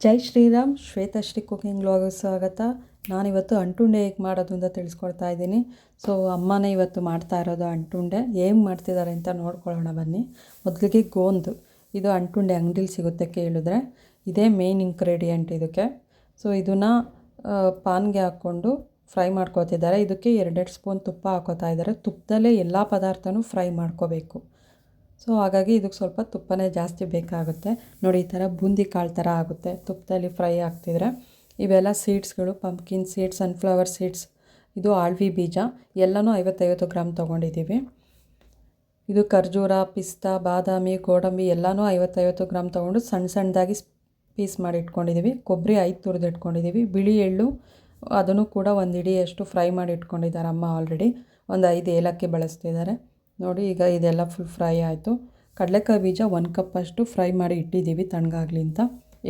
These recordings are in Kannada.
ಜೈ ಶ್ರೀರಾಮ್. ಶ್ವೇತಶ್ರೀ ಕುಕಿಂಗ್ ವ್ಲಾಗ್ ಸ್ವಾಗತ. ನಾನಿವತ್ತು ಅಂಟುಂಡೆ ಹೇಗೆ ಮಾಡೋದು ಅಂತ ತಿಳಿಸ್ಕೊಡ್ತಾ ಇದ್ದೀನಿ. ಸೊ ಅಮ್ಮನೇ ಇವತ್ತು ಮಾಡ್ತಾ ಇರೋದು ಅಂಟುಂಡೆ. ಏನು ಮಾಡ್ತಿದ್ದಾರೆ ಅಂತ ನೋಡ್ಕೊಳ್ಳೋಣ ಬನ್ನಿ. ಮೊದಲಿಗೆ ಗೋಂದು, ಇದು ಅಂಟುಂಡೆ ಅಂಗಡಿಲಿ ಸಿಗುತ್ತೆ ಕೇಳಿದ್ರೆ. ಇದೇ ಮೇನ್ ಇಂಗ್ರೀಡಿಯೆಂಟ್ ಇದಕ್ಕೆ. ಸೊ ಇದನ್ನು ಪಾನ್ಗೆ ಹಾಕ್ಕೊಂಡು ಫ್ರೈ ಮಾಡ್ಕೋತಿದ್ದಾರೆ. ಇದಕ್ಕೆ 2 ಸ್ಪೂನ್ ತುಪ್ಪ ಹಾಕೋತಾ ಇದ್ದಾರೆ. ತುಪ್ಪದಲ್ಲೇ ಎಲ್ಲ ಪದಾರ್ಥನೂ ಫ್ರೈ ಮಾಡ್ಕೋಬೇಕು. ಸೊ ಹಾಗಾಗಿ ಇದಕ್ಕೆ ಸ್ವಲ್ಪ ತುಪ್ಪನೇ ಜಾಸ್ತಿ ಬೇಕಾಗುತ್ತೆ. ನೋಡಿ, ಈ ಥರ ಬೂಂದಿ ಕಾಳು ಥರ ಆಗುತ್ತೆ ತುಪ್ಪದಲ್ಲಿ ಫ್ರೈ ಆಗ್ತಿದ್ರೆ. ಇವೆಲ್ಲ ಸೀಡ್ಸ್ಗಳು, ಪಂಪ್ಕಿನ್ ಸೀಡ್ಸ್, ಸನ್ಫ್ಲವರ್ ಸೀಡ್ಸ್, ಇದು ಆಳ್ವಿ ಬೀಜ, ಎಲ್ಲನೂ 50-50 ಗ್ರಾಮ್ ತೊಗೊಂಡಿದ್ದೀವಿ. ಇದು ಖರ್ಜೂರ, ಪಿಸ್ತಾ, ಬಾದಾಮಿ, ಗೋಡಂಬಿ ಎಲ್ಲನೂ 50-50 ಗ್ರಾಮ್ ತೊಗೊಂಡು ಸಣ್ಣದಾಗಿ ಪೀಸ್ ಮಾಡಿ ಇಟ್ಕೊಂಡಿದ್ದೀವಿ. ಕೊಬ್ಬರಿ 5 ತುರಿದು ಇಟ್ಕೊಂಡಿದ್ದೀವಿ. ಬಿಳಿ ಎಳ್ಳು ಅದನ್ನು ಕೂಡ 1 ಹಿಡಿಯಷ್ಟು ಫ್ರೈ ಮಾಡಿ ಇಟ್ಕೊಂಡಿದ್ದಾರೆ ಅಮ್ಮ ಆಲ್ರೆಡಿ. ಒಂದು 5 ಏಲಕ್ಕಿ ಬಳಸ್ತಿದ್ದಾರೆ. ನೋಡಿ, ಈಗ ಇದೆಲ್ಲ ಫುಲ್ ಫ್ರೈ ಆಯಿತು. ಕಡಲೆಕಾಯಿ ಬೀಜ 1 ಕಪ್ಪಷ್ಟು ಫ್ರೈ ಮಾಡಿ ಇಟ್ಟಿದ್ದೀವಿ ತಣ್ಣಗಾಗಲಿ ಅಂತ.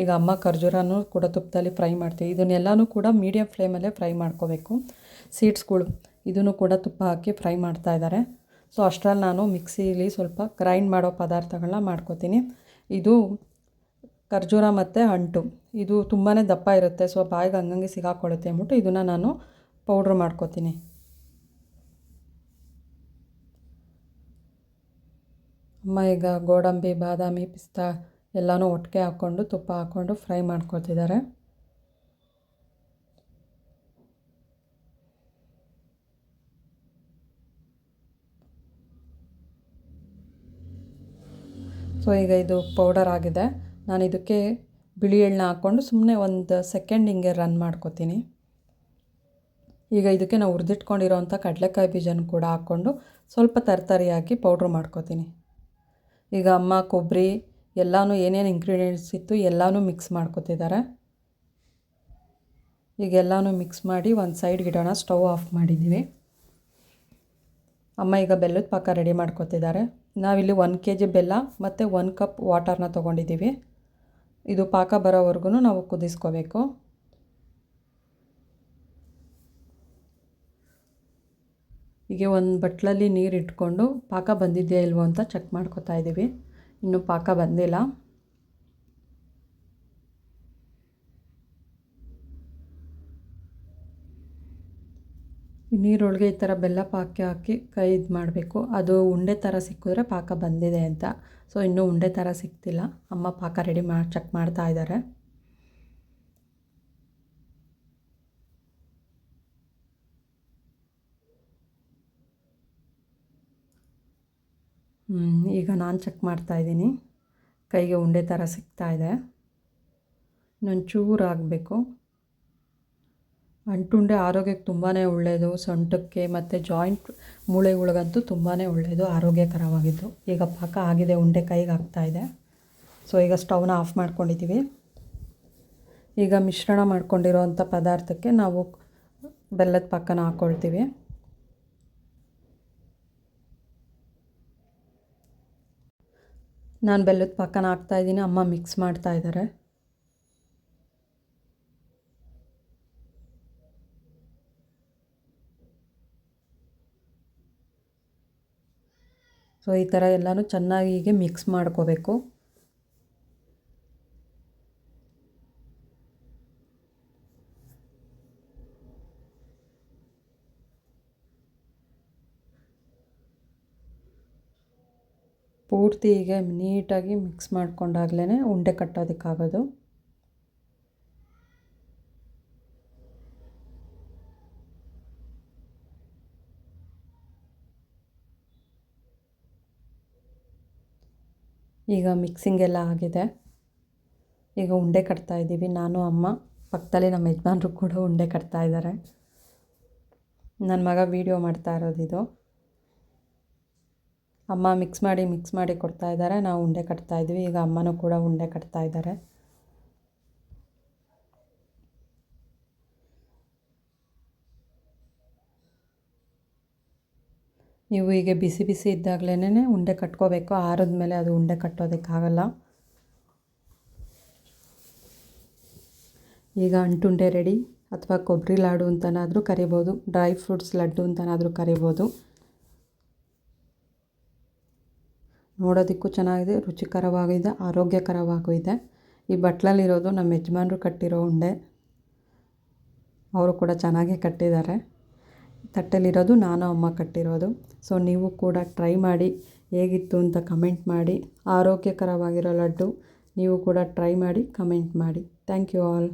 ಈಗ ಅಮ್ಮ ಖರ್ಜೂರನೂ ಕೂಡ ತುಪ್ಪದಲ್ಲಿ ಫ್ರೈ ಮಾಡ್ತೀವಿ. ಇದನ್ನೆಲ್ಲನೂ ಕೂಡ ಮೀಡಿಯಮ್ ಫ್ಲೇಮಲ್ಲೇ ಫ್ರೈ ಮಾಡ್ಕೋಬೇಕು. ಸೀಡ್ಸ್ಗಳು ಇದನ್ನು ಕೂಡ ತುಪ್ಪ ಹಾಕಿ ಫ್ರೈ ಮಾಡ್ತಾ ಇದ್ದಾರೆ. ಸೊ ಅಷ್ಟರಲ್ಲಿ ನಾನು ಮಿಕ್ಸಿಲಿ ಸ್ವಲ್ಪ ಗ್ರೈಂಡ್ ಮಾಡೋ ಪದಾರ್ಥಗಳನ್ನ ಮಾಡ್ಕೋತೀನಿ. ಇದು ಖರ್ಜೂರ ಮತ್ತು ಅಂಟು, ಇದು ತುಂಬಾ ದಪ್ಪ ಇರುತ್ತೆ. ಸೊ ಬಾಯಿಗೆ ಹಂಗಂಗೆ ಸಿಗಾಕೊಳ್ಳುತ್ತೆ ಅಂದ್ಬಿಟ್ಟು ಇದನ್ನು ನಾನು ಪೌಡ್ರ್ ಮಾಡ್ಕೋತೀನಿ. ಅಮ್ಮ ಈಗ ಗೋಡಂಬಿ, ಬಾದಾಮಿ, ಪಿಸ್ತಾ ಎಲ್ಲನೂ ಒಟ್ಟಿಗೆ ಹಾಕ್ಕೊಂಡು ತುಪ್ಪ ಹಾಕ್ಕೊಂಡು ಫ್ರೈ ಮಾಡ್ಕೊತಿದ್ದಾರೆ. ಸೊ ಈಗ ಇದು ಪೌಡರ್ ಆಗಿದೆ. ನಾನು ಇದಕ್ಕೆ ಬಿಳಿ ಎಳ್ಳನ್ನ ಹಾಕ್ಕೊಂಡು ಸುಮ್ಮನೆ 1 ಸೆಕೆಂಡ್ ಹಿಂಗೆ ರನ್ ಮಾಡ್ಕೊತೀನಿ. ಈಗ ಇದಕ್ಕೆ ನಾವು ಹುರಿದಿಟ್ಕೊಂಡಿರೋವಂಥ ಕಡಲೆಕಾಯಿ ಬೀಜನೂ ಕೂಡ ಹಾಕ್ಕೊಂಡು ಸ್ವಲ್ಪ ತರತರಿಯಾಗಿ ಪೌಡ್ರ್ ಮಾಡ್ಕೊತೀನಿ. ಈಗ ಅಮ್ಮ ಕೊಬ್ಬರಿ ಎಲ್ಲನೂ ಏನೇನು ಇಂಗ್ರೀಡಿಯೆಂಟ್ಸ್ ಇತ್ತು ಎಲ್ಲನೂ ಮಿಕ್ಸ್ ಮಾಡ್ಕೊತಿದ್ದಾರೆ. ಈಗ ಎಲ್ಲನೂ ಮಿಕ್ಸ್ ಮಾಡಿ ಒಂದು ಸೈಡ್ಗೆ ಇಡೋಣ. ಸ್ಟವ್ ಆಫ್ ಮಾಡಿದ್ದೀವಿ. ಅಮ್ಮ ಈಗ ಬೆಲ್ಲದ ಪಾಕ ರೆಡಿ ಮಾಡ್ಕೊತಿದ್ದಾರೆ. ನಾವಿಲ್ಲಿ 1 kg ಬೆಲ್ಲ ಮತ್ತು 1 ಕಪ್ ವಾಟರ್ನ ತೊಗೊಂಡಿದ್ದೀವಿ. ಇದು ಪಾಕ ಬರೋವರೆಗೂ ನಾವು ಕುದಿಸ್ಕೋಬೇಕು. ಹೀಗೆ ಒಂದು ಬಟ್ಲಲ್ಲಿ ನೀರು ಇಟ್ಕೊಂಡು ಪಾಕ ಬಂದಿದೆಯಾ ಇಲ್ವೋ ಅಂತ ಚೆಕ್ ಮಾಡ್ಕೊತಾ ಇದ್ದೀವಿ. ಇನ್ನೂ ಪಾಕ ಬಂದಿಲ್ಲ. ನೀರೊಳಗೆ ಈ ಥರ ಬೆಲ್ಲ ಪಾಕಕ್ಕೆ ಹಾಕಿ ಕೈ ಇದು ಮಾಡಬೇಕು. ಅದು ಉಂಡೆ ಥರ ಸಿಕ್ಕಿದ್ರೆ ಪಾಕ ಬಂದಿದೆ ಅಂತ. ಸೊ ಇನ್ನೂ ಉಂಡೆ ಥರ ಸಿಗ್ತಿಲ್ಲ. ಅಮ್ಮ ಪಾಕ ರೆಡಿ ಮಾಡಿ ಚೆಕ್ ಮಾಡ್ತಾ ಇದ್ದಾರೆ. ಈಗ ನಾನು ಚೆಕ್ ಮಾಡ್ತಾಯಿದ್ದೀನಿ. ಕೈಗೆ ಉಂಡೆ ಥರ ಸಿಗ್ತಾಯಿದೆ. ಇನ್ನೊಂದು ಚೂರು ಆಗಬೇಕು. ಅಂಟುಂಡೆ ಆರೋಗ್ಯಕ್ಕೆ ತುಂಬಾ ಒಳ್ಳೆಯದು. ಸೊಂಟಕ್ಕೆ ಮತ್ತು ಜಾಯಿಂಟ್ ಮೂಳೆಗಳಿಗಂತೂ ತುಂಬಾ ಒಳ್ಳೆಯದು, ಆರೋಗ್ಯಕರವಾಗಿದ್ದು. ಈಗ ಪಾಕ ಆಗಿದೆ, ಉಂಡೆ ಕೈಗೆ ಆಗ್ತಾಯಿದೆ. ಸೊ ಈಗ ಸ್ಟವ್ನ ಆಫ್ ಮಾಡ್ಕೊಂಡಿದ್ದೀವಿ. ಈಗ ಮಿಶ್ರಣ ಮಾಡ್ಕೊಂಡಿರೋವಂಥ ಪದಾರ್ಥಕ್ಕೆ ನಾವು ಬೆಲ್ಲದ ಪಾಕನ ಹಾಕ್ಕೊಳ್ತೀವಿ. ನಾನು ಬೆಲ್ಲದ ಪಾಕನ ಹಾಕ್ತಾಯಿದ್ದೀನಿ. ಅಮ್ಮ ಮಿಕ್ಸ್ ಮಾಡ್ತಾ ಇದ್ದಾರೆ. ಸೊ ಈ ಥರ ಎಲ್ಲನೂ ಚೆನ್ನಾಗಿ ಹೀಗೆ ಮಿಕ್ಸ್ ಮಾಡ್ಕೋಬೇಕು. ಪೂರ್ತಿ ಹೀಗೆ ನೀಟಾಗಿ ಮಿಕ್ಸ್ ಮಾಡ್ಕೊಂಡಾಗಲೇ ಉಂಡೆ ಕಟ್ಟೋದಕ್ಕಾಗೋದು. ಈಗ ಮಿಕ್ಸಿಂಗ್ ಎಲ್ಲ ಆಗಿದೆ. ಈಗ ಉಂಡೆ ಕಟ್ತಾಯಿದ್ದೀವಿ. ನಾನು, ಅಮ್ಮ, ಪಕ್ಕದಲ್ಲಿ ನಮ್ಮ ಯಜಮಾನರು ಕೂಡ ಉಂಡೆ ಕಟ್ತಾಯಿದ್ದಾರೆ. ನನ್ನ ಮಗ ವೀಡಿಯೋ ಮಾಡ್ತಾ ಇರೋದಿದು. ಅಮ್ಮ ಮಿಕ್ಸ್ ಮಾಡಿ ಕೊಡ್ತಾ ಇದ್ದಾರೆ. ನಾವು ಉಂಡೆ ಕಟ್ತಾಯಿದ್ವಿ. ಈಗ ಅಮ್ಮನೂ ಕೂಡ ಉಂಡೆ ಕಟ್ತಾ ಇದ್ದಾರೆ. ನೀವು ಹೀಗೆ ಬಿಸಿ ಬಿಸಿ ಇದ್ದಾಗಲೇ ಉಂಡೆ ಕಟ್ಕೋಬೇಕು. ಆರಿದ ಮೇಲೆ ಅದು ಉಂಡೆ ಕಟ್ಟೋದಕ್ಕಾಗಲ್ಲ. ಈಗ ಅಂಟುಂಡೆ ರೆಡಿ. ಅಥವಾ ಕೊಬ್ಬರಿ ಲಾಡು ಅಂತನಾದರೂ ಕರಿಬೋದು, ಡ್ರೈ ಫ್ರೂಟ್ಸ್ ಲಡ್ಡು ಅಂತನಾದರೂ ಕರಿಬೋದು. ನೋಡೋದಕ್ಕೂ ಚೆನ್ನಾಗಿದೆ, ರುಚಿಕರವಾಗಿದೆ, ಆರೋಗ್ಯಕರವಾಗೂ ಇದೆ. ಈ ಬಟ್ಲಲ್ಲಿರೋದು ನಮ್ಮ ಯಜಮಾನ್ರು ಕಟ್ಟಿರೋ ಉಂಡೆ. ಅವರು ಕೂಡ ಚೆನ್ನಾಗೇ ಕಟ್ಟಿದ್ದಾರೆ. ತಟ್ಟೆಲಿರೋದು ನಾನು ಅಮ್ಮ ಕಟ್ಟಿರೋದು. ಸೊ ನೀವು ಕೂಡ ಟ್ರೈ ಮಾಡಿ, ಹೇಗಿತ್ತು ಅಂತ ಕಮೆಂಟ್ ಮಾಡಿ. ಆರೋಗ್ಯಕರವಾಗಿರೋ ಲಡ್ಡು ನೀವು ಕೂಡ ಟ್ರೈ ಮಾಡಿ ಕಮೆಂಟ್ ಮಾಡಿ. Thank you all.